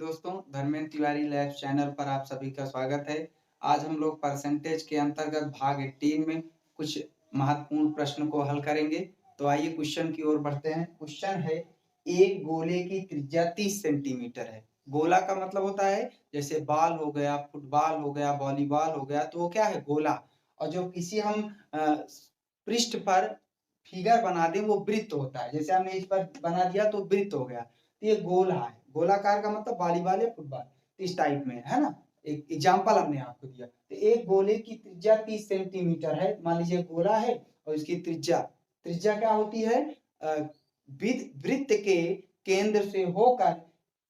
दोस्तों, Dharmendra Tiwari labs channel पर आप सभी का स्वागत है। आज हम लोग परसेंटेज के अंतर्गत भाग 18 में कुछ महत्वपूर्ण प्रश्न को हल करेंगे। तो आइए क्वेश्चन की ओर बढ़ते हैं। क्वेश्चन है, एक गोले की त्रिज्या 30 सेंटीमीटर है। गोला का मतलब होता है जैसे बॉल हो गया, फुटबॉल हो गया, वॉलीबॉल हो गया, तो वो क्या है? गोला। और जो किसी हम पृष्ठ पर फिगर बना दें वो वृत्त होता है। जैसे हमने इस पर बना दिया तो वृत्त हो गया। ये गोला है। गोलाकार का मतलब वॉलीबॉल या फुटबॉल इस टाइप में है ना। एक एग्जांपल हमने आपको दिया। तो एक गोले की त्रिज्या 30 सेंटीमीटर है। मान लीजिए गोला है और इसकी त्रिज्या त्रिज्या क्या होती है? वृत्त के केंद्र से होकर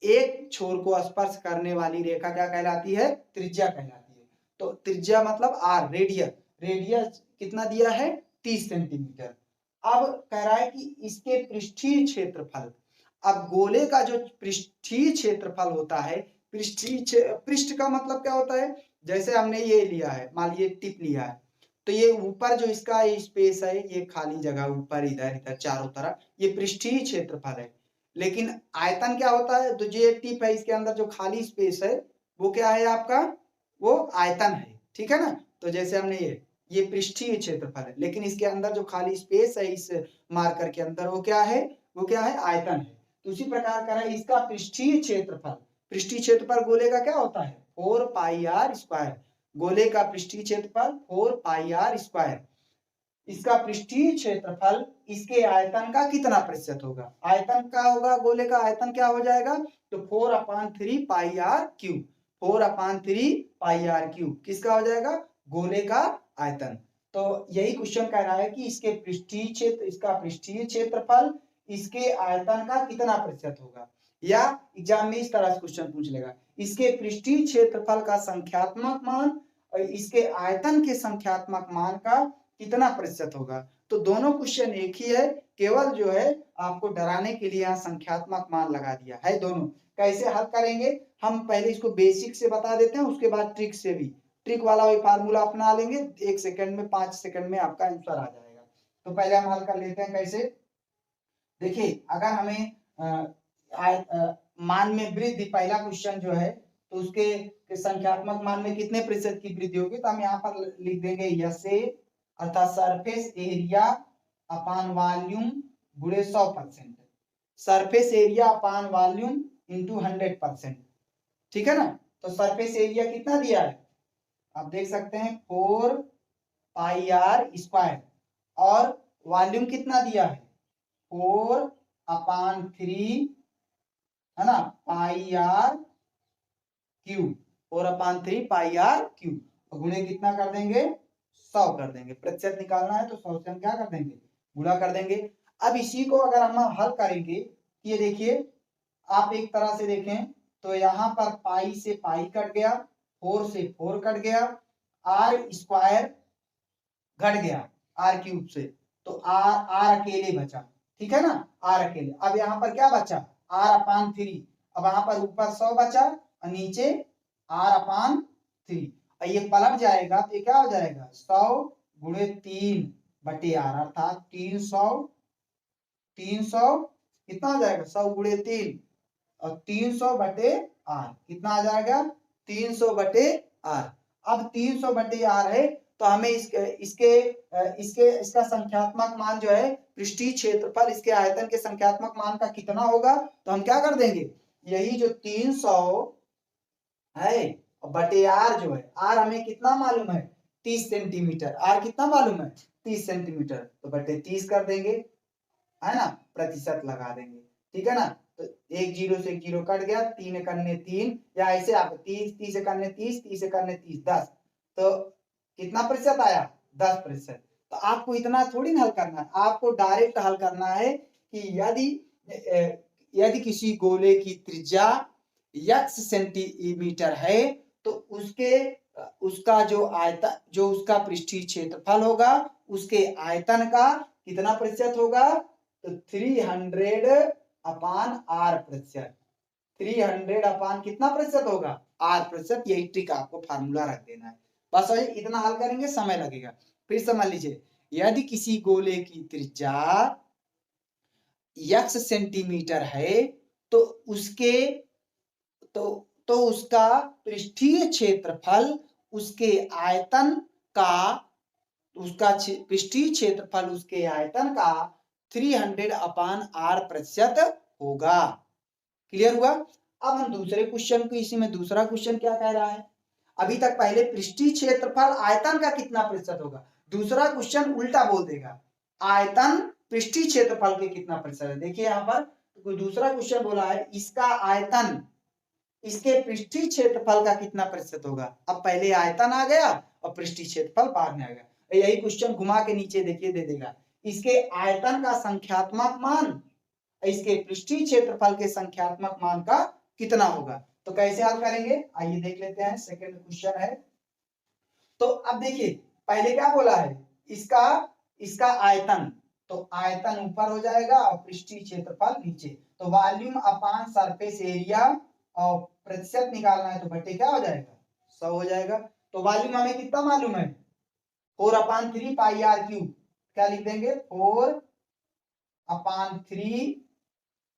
एक छोर को स्पर्श करने वाली रेखा क्या कहलाती है? त्रिज्या कहलाती है। तो त्रिज्या मतलब आर, रेडियस। रेडियस कितना दिया है? 30 सेंटीमीटर। अब कह रहा है कि इसके पृष्ठीय क्षेत्रफल। अब गोले का जो पृष्ठीय क्षेत्रफल होता है, पृष्ठ का मतलब क्या होता है? जैसे हमने ये लिया है, मान लीजिए टिप लिया है, तो ये ऊपर जो इसका स्पेस है, ये खाली जगह ऊपर इधर इधर चारों तरफ, ये पृष्ठीय क्षेत्रफल है। लेकिन आयतन क्या होता है? तो ये टिप है, इसके अंदर जो खाली स्पेस है वो क्या है आपका? वो आयतन है। ठीक है ना। तो जैसे हमने ये पृष्ठीय क्षेत्रफल है, लेकिन इसके अंदर जो खाली स्पेस है इस मार्कर के अंदर, वो क्या है? वो क्या है? आयतन है। तो उसी प्रकार का है इसका पृष्ठीय क्षेत्रफल। पृष्ठीय क्षेत्रफल गोले का क्या होता है? 4 पाई आर स्क्वायर। गोले का पृष्ठीय क्षेत्रफल 4 पाई आर स्क्वायर। इसका पृष्ठीय क्षेत्रफल इसके आयतन का कितना प्रतिशत होगा? आयतन का होगा, गोले का आयतन क्या हो जाएगा? तो 4/3 pi r cube. 4/3 pi r cube किसका हो जाएगा? गोले का आयतन। तो यही क्वेश्चन कह रहा है कि इसका पृष्ठीय क्षेत्रफल इसके आयतन का कितना प्रतिशत होगा। या एग्जाम में इस तरह से क्वेश्चन पूछ लेगा, इसके पृष्ठीय क्षेत्रफल का संख्यात्मक मान और इसके आयतन के संख्यात्मक मान का कितना प्रतिशत होगा। तो दोनों क्वेश्चन एक ही है, केवल जो है आपको डराने के लिए यहाँ संख्यात्मक मान लगा दिया है। दोनों कैसे हल करेंगे, हम पहले इसको बेसिक से बता देते हैं, उसके बाद ट्रिक से भी। ट्रिक वाला वही फार्मूला अपना लेंगे, 1 सेकंड में 5 सेकंड में आपका आंसर आ जाएगा। तो पहले हम हल कर लेते हैं। कैसे? देखिए, अगर हमें मान में वृद्धि, पहला क्वेश्चन जो है, तो उसके संख्यात्मक मान में कितने प्रतिशत की वृद्धि होगी, तो हम यहाँ पर लिख देंगे यस ए, अर्थात सरफेस एरिया अपान वॉल्यूम गुणे 100%। सरफेस एरिया अपान वॉल्यूम इंटू 100%। ठीक है ना। तो सरफेस एरिया कितना दिया है आप देख सकते हैं, 4 पाई आर स्क्वायर। और वॉल्यूम कितना दिया है? 4/3 है ना, pi r cube. 4/3 pi r cube. गुणे कितना कर देंगे? 100 कर देंगे। प्रतिशत निकालना है तो 100 से हम क्या कर देंगे? गुणा कर देंगे। अब इसी को अगर हम हल करेंगे, ये देखिए, आप एक तरह से देखें तो यहाँ पर पाई से पाई कट गया, 4 से 4 कट गया, आर स्क्वायर घट गया आर क्यूब से, तो आर अकेले बचा। ठीक है ना, आर अकेले। अब यहाँ पर क्या बचा? r/3। अब यहाँ पर ऊपर 100 बचा और नीचे r/3। और ये पलट जाएगा तो ये क्या हो जाएगा? 100 गुणे 3/r, अर्थात 300 कितना हो जाएगा? 100 गुणे 3 और 300/r कितना आ जाएगा? 300/r। अब 300/r है, तो हमें इसका संख्यात्मक मान जो है, पृष्ठीय क्षेत्रफल इसके आयतन के संख्यात्मक मान का कितना होगा, तो हम क्या कर देंगे, यही जो 300 है बटे आर जो है, आर हमें कितना मालूम है? 30 सेंटीमीटर। आर कितना मालूम है? 30 सेंटीमीटर। तो बटे 30 कर देंगे, है ना, प्रतिशत लगा देंगे। ठीक है ना। तो एक जीरो से जीरो कट गया, 3 एकन्ने 3, या ऐसे आप 30 एकन्ने 30, 30 एकन्ने 30, 10। तो कितना प्रतिशत आया? 10%। तो आपको इतना थोड़ी ना हल करना है, आपको डायरेक्ट हल करना है कि यदि किसी गोले की त्रिज्या x सेंटीमीटर है, तो उसका जो आयतन, जो उसका पृष्ठीय क्षेत्रफल होगा, उसके आयतन का कितना प्रतिशत होगा? तो 300/r प्रतिशत। 300 अपान कितना प्रतिशत होगा? r प्रतिशत। यही ट्रिक आपको फार्मूला रख देना है। बस इतना हल करेंगे, समय लगेगा। फिर समझ लीजिए, यदि किसी गोले की त्रिज्या x सेंटीमीटर है, तो उसके तो उसका पृष्ठीय क्षेत्रफल उसके आयतन का पृष्ठीय क्षेत्रफल उसके आयतन का 300/r% होगा। क्लियर हुआ? अब हम दूसरे क्वेश्चन को, इसी में दूसरा क्वेश्चन क्या कह रहा है, अभी तक पहले पृष्ठीय क्षेत्रफल आयतन का कितना प्रतिशत होगा, दूसरा क्वेश्चन उल्टा बोल देगा, आयतन पृष्ठीय क्षेत्रफल के कितना प्रतिशत है। देखिए यहाँ पर कोई दूसरा क्वेश्चन बोला है, इसका आयतन इसके पृष्ठीय क्षेत्रफल का कितना प्रतिशत होगा। अब पहले आयतन आ गया और पृष्ठीय क्षेत्रफल बाद में आ गया। यही क्वेश्चन घुमा के नीचे देखिए दे देगा, इसके आयतन का संख्यात्मक मान इसके पृष्ठीय क्षेत्रफल के संख्यात्मक मान का कितना होगा। तो कैसे हल करेंगे, आइए देख लेते हैं। सेकंड क्वेश्चन है, तो अब देखिए पहले क्या बोला है, इसका आयतन, तो आयतन ऊपर हो जाएगा और पृष्ठीय क्षेत्रफल नीचे। तो वॉल्यूम अपान सरफेस एरिया और प्रतिशत निकालना है तो बटे क्या हो जाएगा, 100 हो जाएगा। तो वॉल्यूम हमें कितना मालूम है, 4/3 पाई आर क्यूब। क्या लिख देंगे, 4/3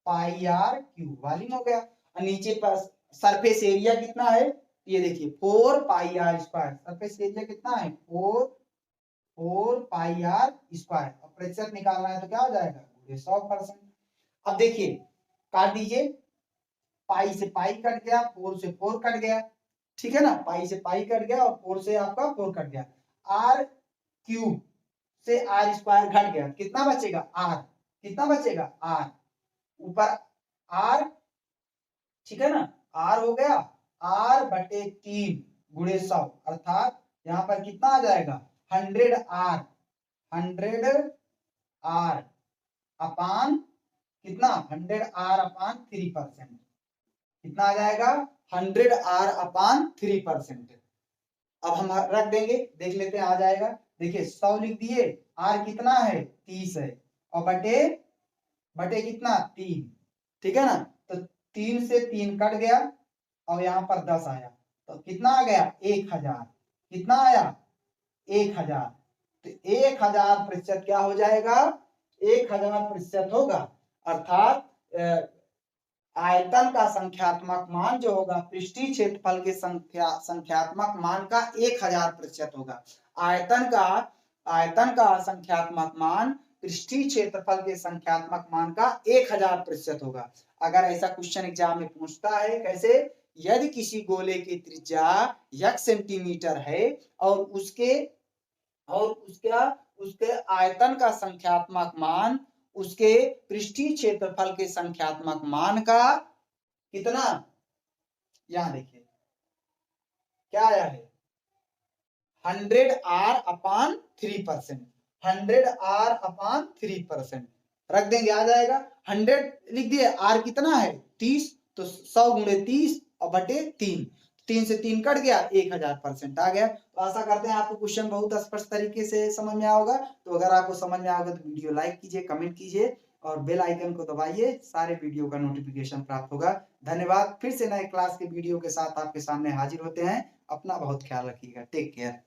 पाई आर क्यूब वॉल्यूम हो गया। और नीचे पर सरफेस एरिया कितना है, ये देखिए 4 pi r square. Surface area कितना है, 4 पाई आर स्क्वायर। और प्रतिशत निकालना है तो क्या हो जाएगा, 100%। अब देखिए काट दीजिए, पाई से पाई कट गया, 4 से 4 कट गया, ठीक है ना, पाई से पाई कट गया और 4 से आपका 4 कट गया। आर क्यूब से आर स्क्वायर घट गया, कितना बचेगा, आर। कितना बचेगा, आर। ऊपर आर, ठीक है ना, आर हो गया r/3 गुणे 100, अर्थात यहाँ पर कितना आ जाएगा, 100r अपान कितना, 100r/3%। कितना आ जाएगा, 100r/3%। अब हम रख देंगे, देख लेते हैं आ जाएगा। देखिए 100 लिख दिए, r कितना है, 30 है, और बटे कितना, 3, ठीक है ना। तो 3 से 3 कट गया और यहाँ पर 10 आया, तो कितना आ गया, 1000। कितना आया, 1000। तो 1000% क्या हो जाएगा, 1000% होगा। अर्थात आयतन का संख्यात्मक मान जो होगा पृष्ठीय क्षेत्रफल के संख्यात्मक मान का 1000% होगा। आयतन का संख्यात्मक मान पृष्ठीय क्षेत्रफल के संख्यात्मक मान का 1000% होगा। अगर ऐसा क्वेश्चन एग्जाम में पूछता है, कैसे, यदि किसी गोले की त्रिज्या x सेंटीमीटर है और उसके आयतन का संख्यात्मक मान उसके पृष्ठीय क्षेत्रफल के संख्यात्मक मान का कितना, यहां देखिए क्या आया है, 100r/3%। 100r/3% रख देंगे, आ जाएगा। 100 लिख दिए, r कितना है, 30, तो 100 गुणे 30 और बटे 3, 3 से 3 कट गया, 1000% आ गया। तो आशा करते हैं आपको क्वेश्चन बहुत स्पष्ट तरीके से समझ में आएगा। तो अगर आपको समझ में आएगा तो वीडियो लाइक कीजिए, कमेंट कीजिए और बेल आइकन को दबाइए, सारे वीडियो का नोटिफिकेशन प्राप्त होगा। धन्यवाद। फिर से नए क्लास के वीडियो के साथ आपके सामने हाजिर होते हैं। अपना बहुत ख्याल रखिएगा। Take care.